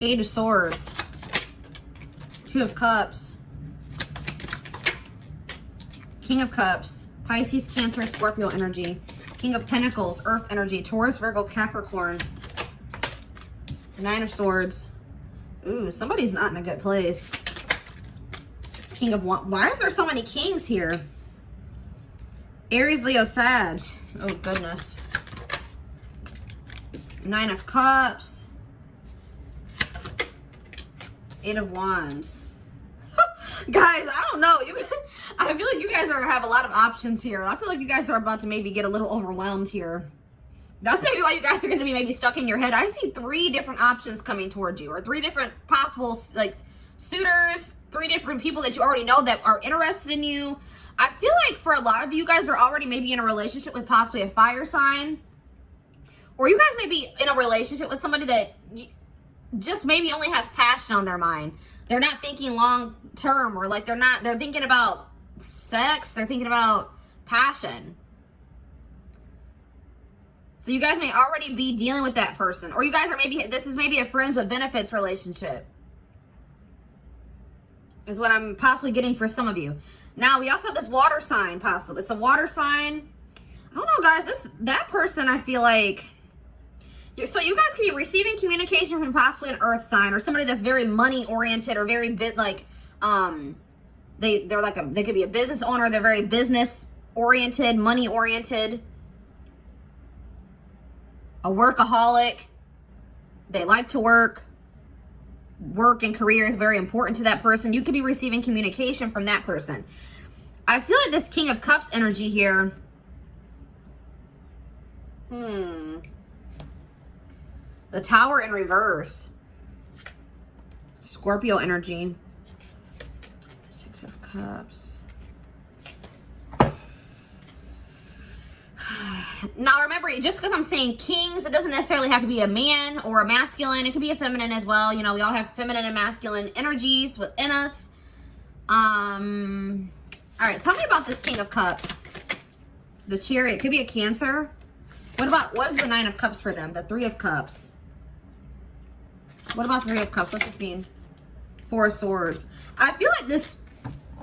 Eight of Swords, Two of Cups, King of Cups, Pisces, Cancer, Scorpio energy, King of Pentacles, Earth energy, Taurus, Virgo, Capricorn, Nine of Swords. Ooh, somebody's not in a good place. King of Wands. Why is there so many kings here? Aries, Leo, Sag. Oh, goodness. Nine of Cups. Eight of Wands. Guys, I don't know. I feel like you guys have a lot of options here. I feel like you guys are about to maybe get a little overwhelmed here. That's maybe why you guys are going to be maybe stuck in your head. I see 3 different options coming towards you, or 3 different possible, like, suitors, 3 different people that you already know that are interested in you. I feel like for a lot of you guys are already maybe in a relationship with possibly a fire sign, or you guys may be in a relationship with somebody that just maybe only has passion on their mind. They're not thinking long term, or like they're thinking about sex, they're thinking about passion. So you guys may already be dealing with that person, or you guys are this is maybe a friends with benefits relationship, is what I'm possibly getting for some of you. Now we also have this water sign possible. It's a water sign. I don't know, guys, that person, I feel like, so you guys could be receiving communication from possibly an earth sign, or somebody that's very money oriented, or very they could be a business owner, they're very business oriented, money oriented, a workaholic. They like to work. Work and career is very important to that person. You could be receiving communication from that person. I feel like this King of Cups energy here. The Tower in reverse. Scorpio energy. Six of Cups. Now remember, just because I'm saying kings, it doesn't necessarily have to be a man or a masculine. It could be a feminine as well. You know, we all have feminine and masculine energies within us. All right, tell me about this King of Cups. The Chariot. Could be a Cancer. What is the Nine of Cups for them? The Three of Cups. What about Three of Cups? What's this mean? Four of Swords. I feel like this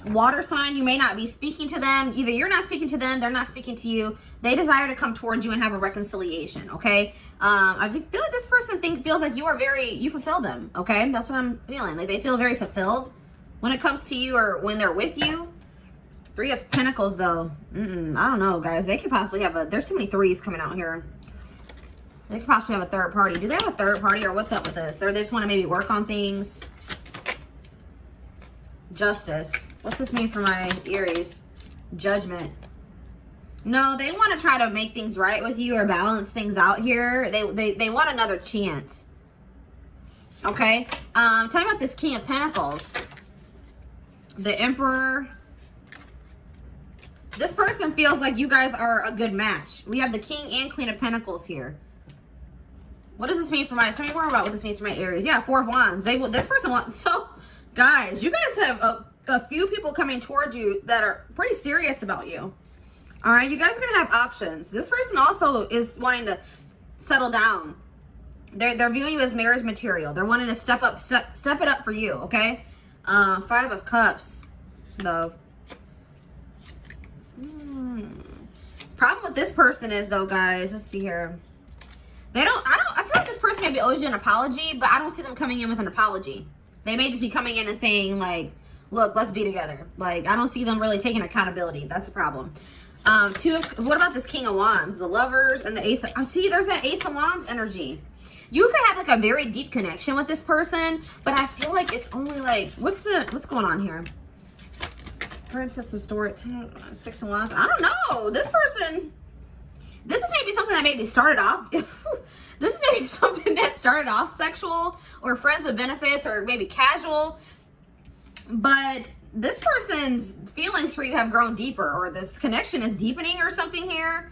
water sign, you may not be speaking to them. Either you're not speaking to them, they're not speaking to you. They desire to come towards you and have a reconciliation, okay? I feel like this person feels like you fulfill them, okay? That's what I'm feeling. Like they feel very fulfilled when it comes to you, or when they're with you. Three of Pentacles, though. I don't know, guys. They could possibly have there's too many threes coming out here. They could possibly have a third party. Do they have a third party, or what's up with this? They just want to maybe work on things. Justice. What's this mean for my Aries? Judgment. No, they want to try to make things right with you, or balance things out here. They want another chance. Okay? Tell me about this King of Pentacles. The Emperor. This person feels like you guys are a good match. We have the King and Queen of Pentacles here. What does this mean for my... Tell me more about what this means for my Aries. Yeah, Four of Wands. This person wants... So, guys, you guys have a few people coming towards you that are pretty serious about you. All right? You guys are going to have options. This person also is wanting to settle down. They're viewing you as marriage material. They're wanting to step it up for you, okay? Five of Cups. So... Problem with this person is, though, guys, let's see here. I feel like this person maybe owes you an apology, but I don't see them coming in with an apology. They may just be coming in and saying, like, look, let's be together. Like, I don't see them really taking accountability. That's the problem. What about this King of Wands? The Lovers and the Ace of... See, there's that Ace of Wands energy. You could have, like, a very deep connection with this person, but I feel like it's only, like... What's going on here? Princess of Storage, Six of Wands. I don't know. This person, this is maybe something that maybe started off. This is maybe something that started off sexual, or friends with benefits, or maybe casual. But this person's feelings for you have grown deeper, or this connection is deepening, or something here.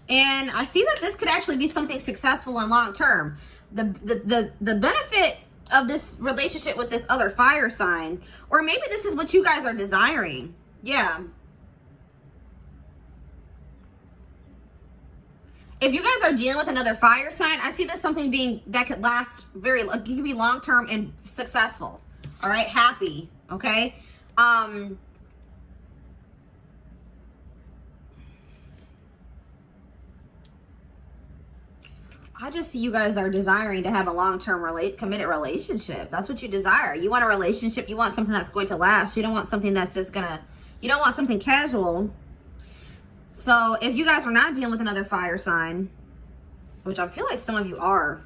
And I see that this could actually be something successful and long term. The benefit of this relationship with this other fire sign, or maybe this is what you guys are desiring. Yeah. If you guys are dealing with another fire sign, I see this something being that could last it could be long-term and successful. All right, happy, okay? I just see you guys are desiring to have a long-term committed relationship. That's what you desire. You want a relationship. You want something that's going to last. You don't want something that's just gonna, you don't want something casual. So if you guys are not dealing with another fire sign, which I feel like some of you are,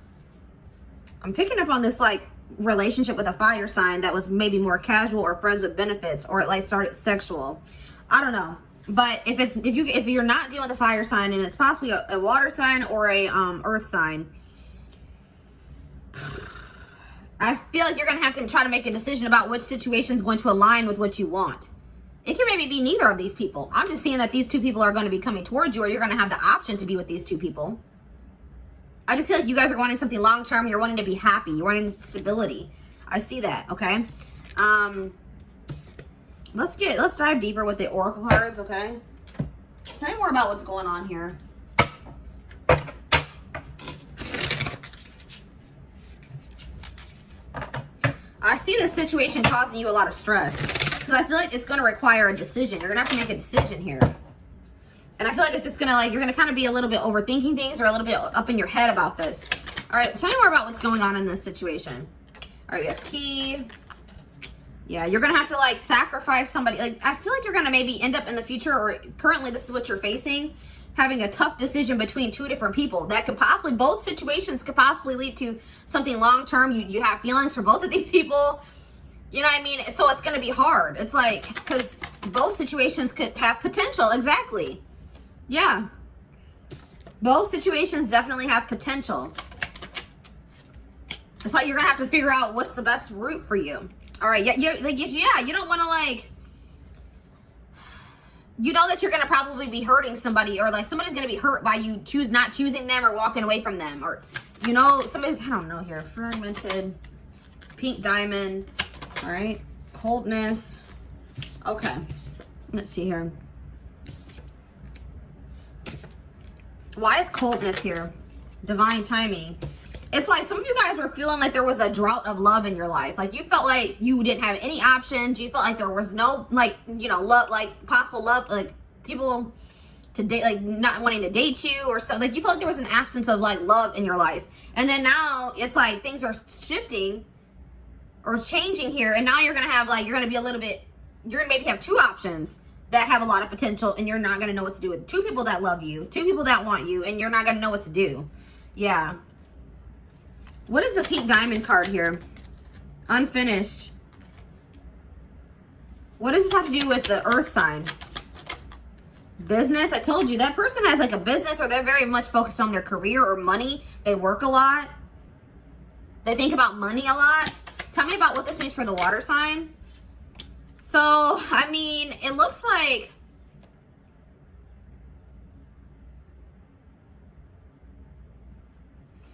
I'm picking up on this like relationship with a fire sign that was maybe more casual or friends with benefits, or it like started sexual. I don't know. But if you're not dealing with a fire sign and it's possibly a water sign or a earth sign, I feel like you're gonna have to try to make a decision about which situation is going to align with what you want. It can maybe be neither of these people. I'm just seeing that these two people are going to be coming towards you, or you're going to have the option to be with these two people. I just feel like you guys are wanting something long term. You're wanting to be happy. You're wanting stability. I see that. Okay. Let's dive deeper with the oracle cards, okay? Tell me more about what's going on here. I see this situation causing you a lot of stress, because I feel like it's going to require a decision. You're going to have to make a decision here. And I feel like it's just going to you're going to kind of be a little bit overthinking things, or a little bit up in your head about this. All right, tell me more about what's going on in this situation. All right, we have key. Yeah, you're going to have to like sacrifice somebody. Like, I feel like you're going to maybe end up in the future, or currently this is what you're facing, having a tough decision between two different people. That could possibly, both situations could possibly lead to something long-term. You have feelings for both of these people. You know what I mean? So it's going to be hard. It's like, because both situations could have potential. Exactly. Yeah. Both situations definitely have potential. It's like you're going to have to figure out what's the best route for you. All right, yeah, you don't want to like, you know that you're going to probably be hurting somebody, or like somebody's going to be hurt by you not choosing them or walking away from them, or, you know, somebody's, I don't know here, fragmented, pink diamond, all right, coldness. Okay, let's see here. Why is coldness here? Divine timing. It's like some of you guys were feeling like there was a drought of love in your life. Like you felt like you didn't have any options. You felt like there was no, like, you know, love, like possible love, like people to date, like not wanting to date you or so. Like you felt like there was an absence of like love in your life. And then now it's like things are shifting or changing here. And now you're going to have like, you're going to be a little bit, you're going to maybe have two options that have a lot of potential, and you're not going to know what to do with two people that love you, two people that want you, and you're not going to know what to do. Yeah. What is the pink diamond card here? Unfinished. What does this have to do with the earth sign? Business. I told you that person has like a business, or they're very much focused on their career or money. They work a lot. They think about money a lot. Tell me about what this means for the water sign. So, I mean, it looks like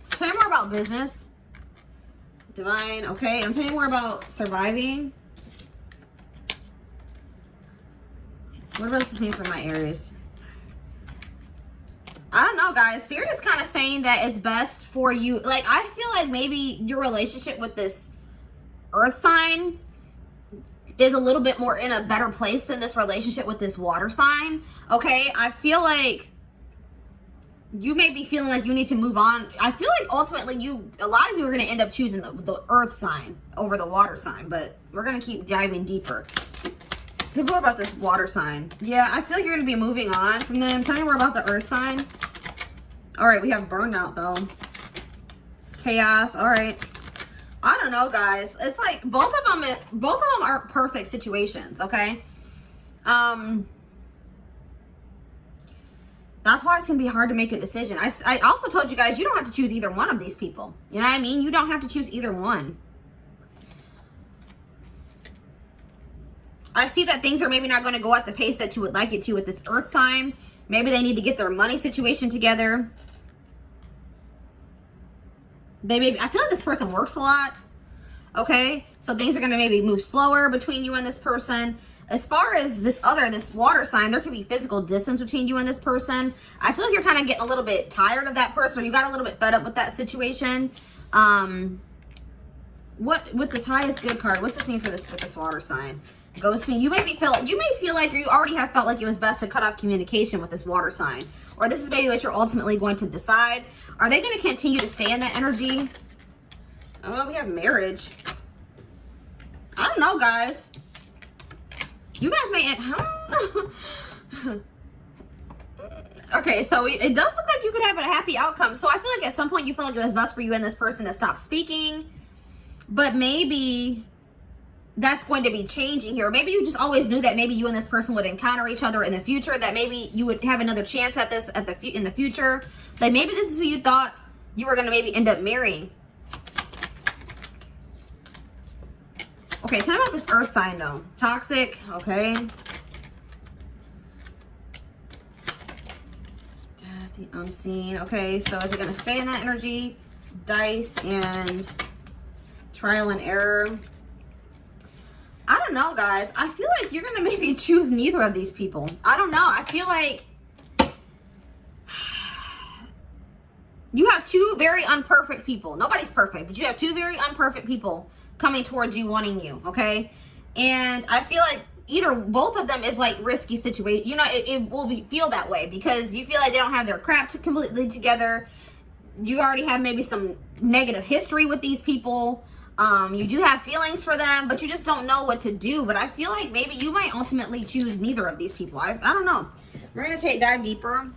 tell me more about business. Divine. Okay, I'm telling you more about surviving. What does this mean for my Aries? I don't know, guys. Spirit is kind of saying that it's best for you. Like, I feel like maybe your relationship with this earth sign is a little bit more in a better place than this relationship with this water sign. Okay, I feel like you may be feeling like you need to move on. I feel like ultimately a lot of you are going to end up choosing the earth sign over the water sign, but we're going to keep diving deeper. Tell me more about this water sign. Yeah, I feel like you're going to be moving on from them. Tell me more about the earth sign. All right, we have burnout though. Chaos. All right. I don't know, guys. It's like both of them aren't perfect situations, okay? That's why it's going to be hard to make a decision. I also told you guys, you don't have to choose either one of these people. You know what I mean? You don't have to choose either one. I see that things are maybe not going to go at the pace that you would like it to with this earth sign. Maybe they need to get their money situation together. I feel like this person works a lot. Okay? So things are going to maybe move slower between you and this person. As far as this water sign, there could be physical distance between you and this person. I feel like you're kind of getting a little bit tired of that person, or you got a little bit fed up with that situation. What with this highest good card, what's this mean for this with this water sign? Ghosting. You may feel like you already have felt like it was best to cut off communication with this water sign. Or this is maybe what you're ultimately going to decide. Are they going to continue to stay in that energy? Oh, we have marriage. I don't know, guys. You guys may okay, so it does look like you could have a happy outcome. So I feel like at some point you feel like it was best for you and this person to stop speaking. But maybe that's going to be changing here. Maybe you just always knew that maybe you and this person would encounter each other in the future, that maybe you would have another chance at this in the future. Like maybe this is who you thought you were going to maybe end up marrying. Okay, tell me about this earth sign though. Toxic, okay. The unseen. Okay, so is it going to stay in that energy? Dice and trial and error. I don't know, guys. I feel like you're going to maybe choose neither of these people. I don't know. I feel like you have two very unperfect people. Nobody's perfect, but you have two very unperfect people coming towards you, wanting you, okay? And I feel like both of them is like risky situation. You know, it will feel that way because you feel like they don't have their crap completely together. You already have maybe some negative history with these people. You do have feelings for them, but you just don't know what to do. But I feel like maybe you might ultimately choose neither of these people. I don't know. We're going to dive deeper.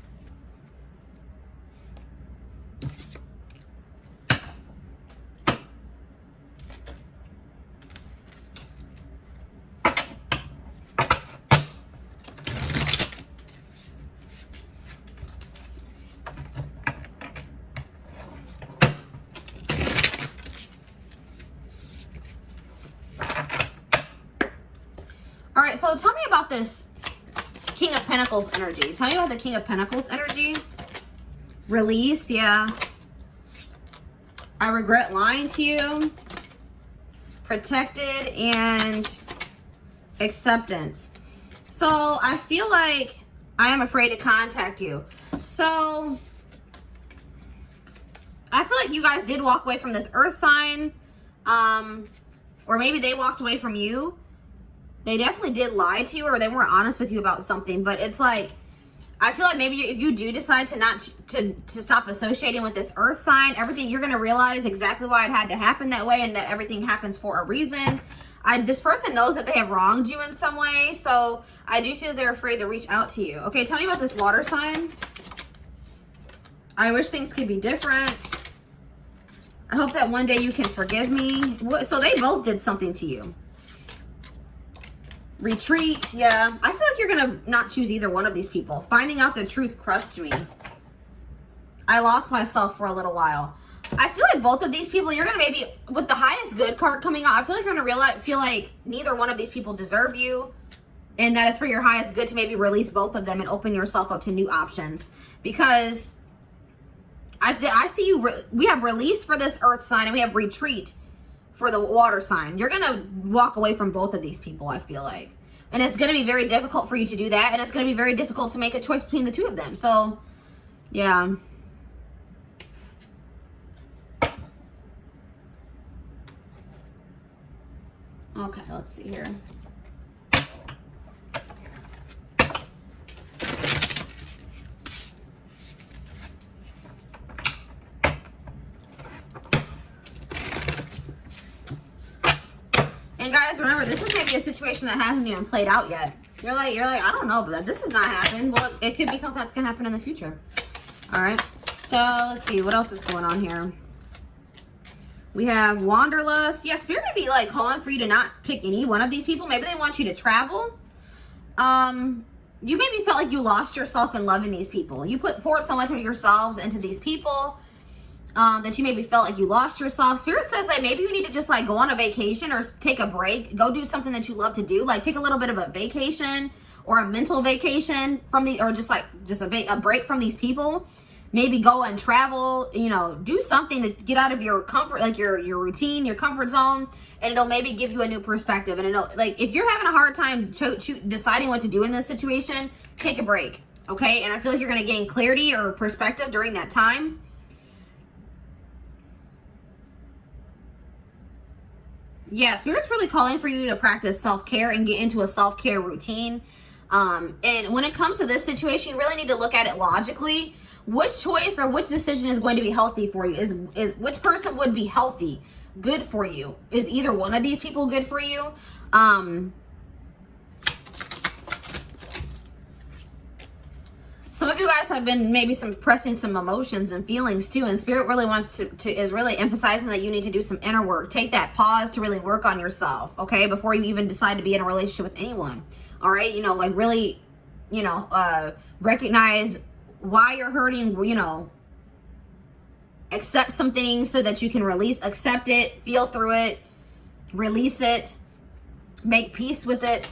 All right, so tell me about this King of Pentacles energy. Tell me about the King of Pentacles energy. Release, yeah. I regret lying to you. Protected and acceptance. So I feel like I am afraid to contact you. So I feel like you guys did walk away from this earth sign. Or maybe they walked away from you. They definitely did lie to you, or they weren't honest with you about something. But it's like, I feel like maybe if you do decide to stop associating with this earth sign, everything, you're going to realize exactly why it had to happen that way, and that everything happens for a reason. This person knows that they have wronged you in some way, so I do see that they're afraid to reach out to you. Okay, tell me about this water sign. I wish things could be different. I hope that one day you can forgive me. So they both did something to you. Retreat, yeah. I feel like you're going to not choose either one of these people. Finding out the truth crushed me. I lost myself for a little while. I feel like both of these people, you're going to maybe, with the highest good card coming out, I feel like you're going to feel like neither one of these people deserve you. And that it's for your highest good to maybe release both of them and open yourself up to new options. Because I see you, we have release for this earth sign and we have retreat for the water sign. You're going to walk away from both of these people, I feel like. And it's going to be very difficult for you to do that. And it's going to be very difficult to make a choice between the two of them. So, yeah. Okay, let's see here. And guys, remember, this is maybe a situation that hasn't even played out yet. You're like, I don't know, but this has not happened. Well, it could be something that's gonna happen in the future. All right. So let's see what else is going on here. We have Wanderlust. Yeah, Spirit may be like calling for you to not pick any one of these people. Maybe they want you to travel. You maybe felt like you lost yourself in loving these people. You poured so much of yourselves into these people. That you maybe felt like you lost yourself. Spirit says that maybe you need to just like go on a vacation or take a break. Go do something that you love to do. Like take a little bit of a vacation or a mental vacation from or just a break from these people. maybe go and travel, you know, do something to get out of your comfort, like your routine, your comfort zone, and it'll maybe give you a new perspective. And it'll, like, if you're having a hard time deciding what to do in this situation, take a break, okay? And I feel like you're going to gain clarity or perspective during that time. Yeah, Spirit's really calling for you to practice self-care and get into a self-care routine. And when it comes to this situation, you really need to look at it logically. Which choice or which decision is going to be healthy for you? Is which person would be healthy, good for you? Is either one of these people good for you? Some of you guys have been maybe suppressing some emotions and feelings too, and Spirit really wants is really emphasizing that you need to do some inner work. Take that pause to really work on yourself, okay, before you even decide to be in a relationship with anyone. All right, you know, like really, you know, recognize why you're hurting, you know, accept some things so that you can accept it, feel through it, release it, make peace with it.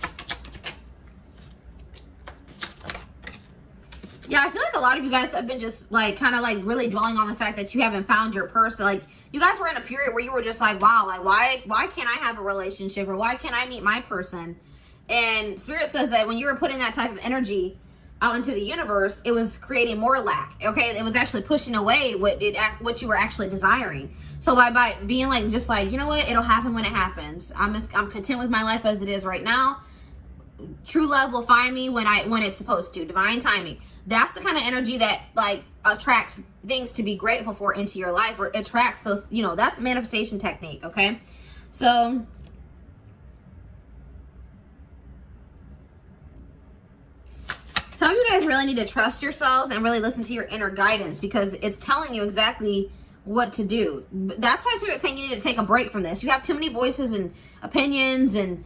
Yeah, I feel like a lot of you guys have been just like kind of like really dwelling on the fact that you haven't found your person. Like, you guys were in a period where you were just like, wow, like why can't I have a relationship, or why can't I meet my person? And Spirit says that when you were putting that type of energy out into the universe, it was creating more lack, okay? It was actually pushing away what you were actually desiring. So by being like, just like, you know what, it'll happen when it happens. I'm content with my life as it is right now. True love will find me when it's supposed to. Divine timing. That's the kind of energy that like attracts things to be grateful for into your life, or attracts those, you know, that's a manifestation technique, okay? So some of you guys really need to trust yourselves and really listen to your inner guidance, because it's telling you exactly what to do. That's why Spirit's saying you need to take a break from this. You have too many voices and opinions and,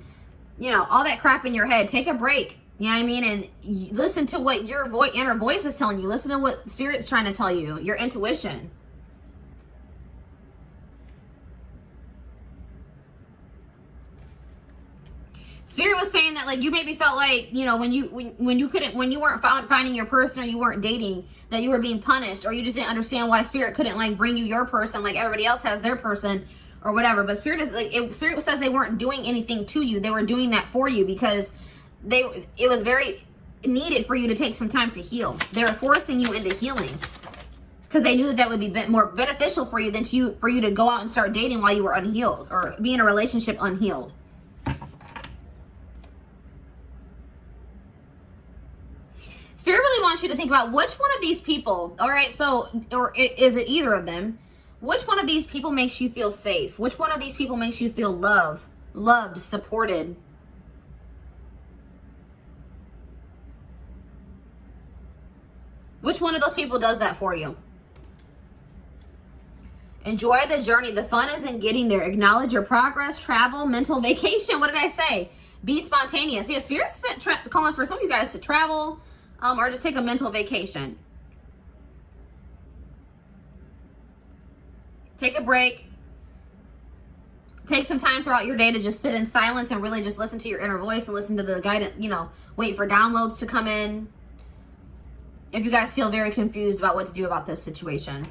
you know, all that crap in your head. Take a break. You know what I mean? And listen to what your inner voice is telling you. Listen to what Spirit's trying to tell you. Your intuition. Spirit was saying that, like, you maybe felt like, you know, when you weren't finding your person, or you weren't dating, that you were being punished, or you just didn't understand why Spirit couldn't like bring you your person like everybody else has their person or whatever. But Spirit is like, Spirit says they weren't doing anything to you. They were doing that for you because it was very needed for you to take some time to heal. They were forcing you into healing because they knew that would be more beneficial for you than for you to go out and start dating while you were unhealed, or be in a relationship unhealed. Spirit really wants you to think about which one of these people, all right, so, or is it either of them? Which one of these people makes you feel safe? Which one of these people makes you feel loved, supported? Which one of those people does that for you? Enjoy the journey. The fun is in getting there. Acknowledge your progress, travel, mental vacation. What did I say? Be spontaneous. Yeah, Spirit's calling for some of you guys to travel, or just take a mental vacation. Take a break. Take some time throughout your day to just sit in silence and really just listen to your inner voice and listen to the guidance, you know, wait for downloads to come in. If you guys feel very confused about what to do about this situation.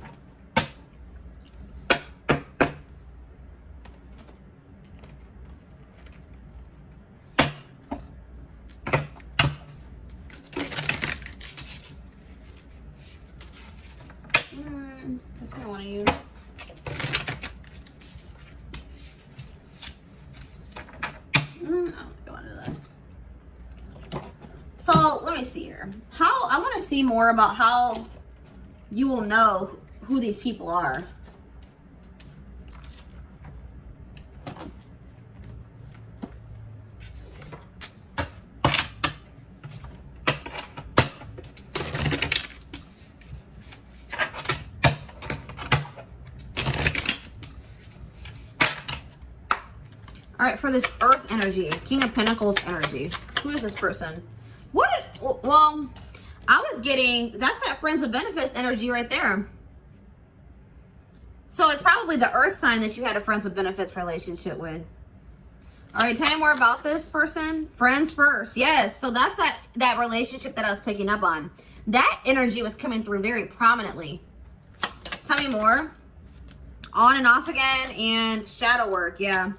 That's what I want to use. So let me see here. I want to see more about how you will know who these people are. All right, for this Earth energy, King of Pentacles energy. Who is this person? Well, I was getting, that's that friends with benefits energy right there. So it's probably the Earth sign that you had a friends with benefits relationship with. All right, tell me more about this person. Friends first. Yes. So that's that relationship that I was picking up on. That energy was coming through very prominently. Tell me more. On and off again and shadow work. Yeah.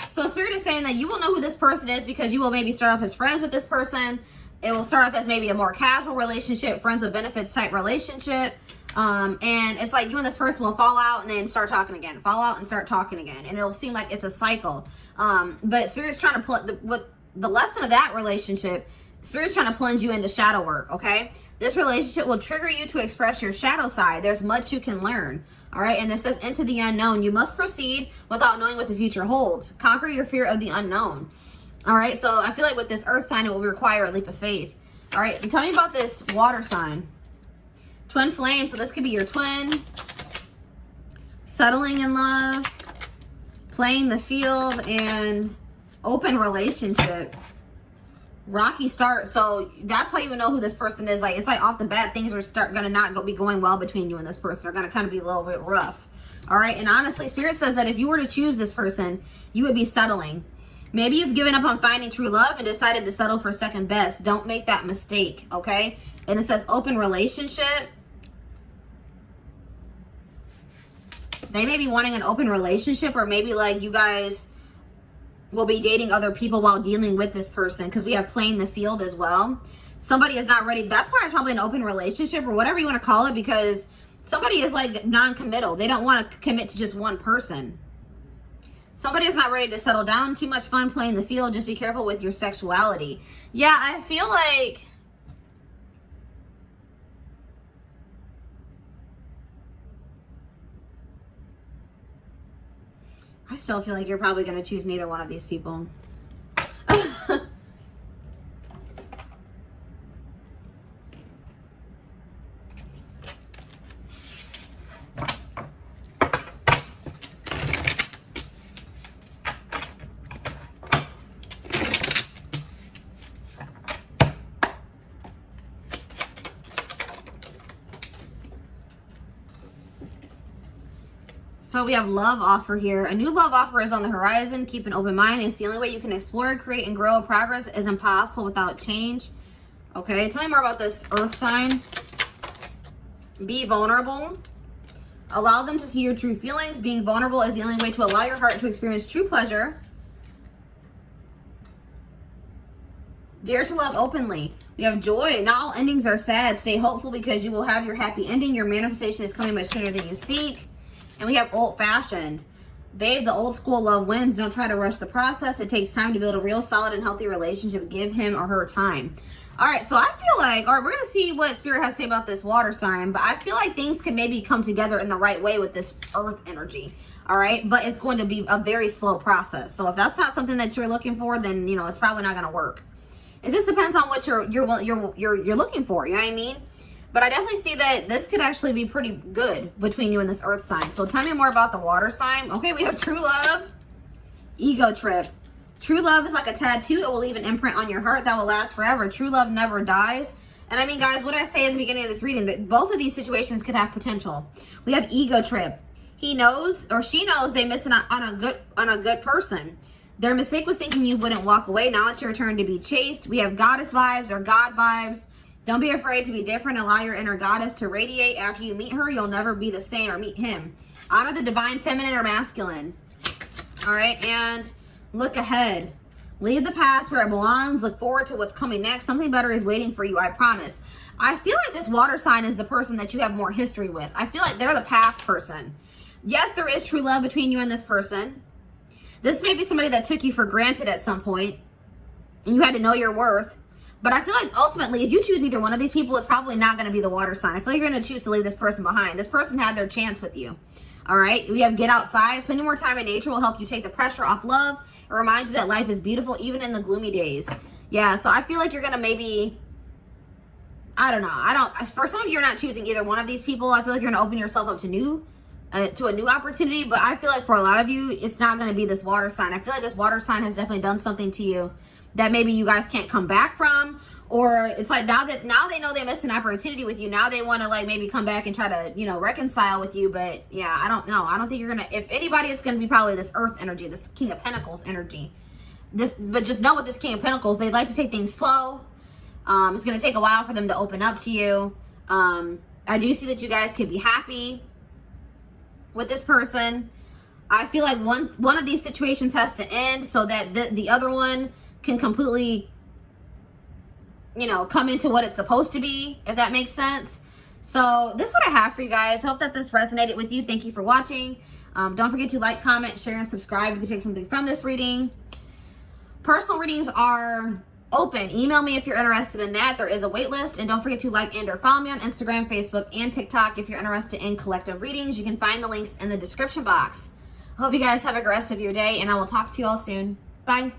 So Spirit is saying that you will know who this person is because you will maybe start off as friends with this person. It will start off as maybe a more casual relationship, friends with benefits type relationship. And it's like you and this person will fall out and then start talking again, fall out and start talking again. And it'll seem like it's a cycle. But Spirit's trying to put the lesson of that relationship, Spirit's trying to plunge you into shadow work. Okay. This relationship will trigger you to express your shadow side. There's much you can learn. All right. And it says into the unknown, you must proceed without knowing what the future holds. Conquer your fear of the unknown. All right. So I feel like with this earth sign, it will require a leap of faith. All right. Tell me about this water sign. Twin flame. So this could be your twin. Settling in love. Playing the field and open relationship. Rocky start. So that's how you know who this person is. Like, it's like off the bat, things are gonna not be going well between you and this person. They're gonna kind of be a little bit rough. All right. And honestly, Spirit says that if you were to choose this person, you would be settling. Maybe you've given up on finding true love and decided to settle for second best. Don't make that mistake. Okay. And it says open relationship. They may be wanting an open relationship, or maybe like you guys will be dating other people while dealing with this person, because we have playing the field as well. Somebody is not ready. That's why it's probably an open relationship or whatever you want to call it, because somebody is like non-committal. They don't want to commit to just one person. Somebody is not ready to settle down. Too much fun playing the field. Just be careful with your sexuality. Yeah, I feel like I still feel like you're probably going to choose neither one of these people. So we have love offer here. A new love offer is on the horizon. Keep an open mind. It's the only way you can explore, create, and grow. Progress is impossible without change. Okay, tell me more about this earth sign. Be vulnerable. Allow them to see your true feelings. Being vulnerable is the only way to allow your heart to experience true pleasure. Dare to love openly. We have joy. Not all endings are sad. Stay hopeful because you will have your happy ending. Your manifestation is coming much sooner than you think. And we have old-fashioned. Babe, the old school love wins. Don't try to rush the process. It takes time to build a real solid and healthy relationship. Give him or her time. All right, so I feel like, all right, we're going to see what Spirit has to say about this water sign, but I feel like things can maybe come together in the right way with this earth energy. All right, but it's going to be a very slow process. So if that's not something that you're looking for, then, you know, it's probably not going to work. It just depends on what you're looking for, you know what I mean? But I definitely see that this could actually be pretty good between you and this earth sign. So tell me more about the water sign. Okay, we have true love, ego trip. True love is like a tattoo. It will leave an imprint on your heart that will last forever. True love never dies. And I mean, guys, what I say at the beginning of this reading, that both of these situations could have potential. We have ego trip. He knows or she knows they missed on a good person. Their mistake was thinking you wouldn't walk away. Now it's your turn to be chased. We have goddess vibes or God vibes. Don't be afraid to be different. Allow your inner goddess to radiate. After you meet her, you'll never be the same, or meet him. Honor the divine feminine or masculine. All right, and look ahead. Leave the past where it belongs. Look forward to what's coming next. Something better is waiting for you, I promise. I feel like this water sign is the person that you have more history with. I feel like they're the past person. Yes, there is true love between you and this person. This may be somebody that took you for granted at some point, and you had to know your worth. But I feel like ultimately, if you choose either one of these people, it's probably not going to be the water sign. I feel like you're going to choose to leave this person behind. This person had their chance with you. All right. We have get outside. Spending more time in nature will help you take the pressure off love and remind you that life is beautiful even in the gloomy days. Yeah. So I feel like you're going to maybe, I don't know. For some of you, you're not choosing either one of these people. I feel like you're going to open yourself up to a new opportunity. But I feel like for a lot of you, it's not going to be this water sign. I feel like this water sign has definitely done something to you that maybe you guys can't come back from, or it's like now they know they missed an opportunity with you. Now they want to like maybe come back and try to, you know, reconcile with you. But yeah, I don't know. I don't think you're going to, if anybody, it's going to be probably this earth energy, this King of Pentacles energy. but just know with this King of Pentacles, they like to take things slow. It's going to take a while for them to open up to you. I do see that you guys could be happy with this person. I feel like one of these situations has to end so that the other one can completely, you know, come into what it's supposed to be, if that makes sense. So this is what I have for you guys. Hope that this resonated with you. Thank you for watching. Don't forget to like, comment, share, and subscribe if you take something from this reading. Personal readings are open. Email me if you're interested in that. There is a wait list. And don't forget to like and or follow me on Instagram, Facebook, and TikTok if you're interested in collective readings. You can find the links in the description box. Hope you guys have a good rest of your day, and I will talk to you all soon. Bye.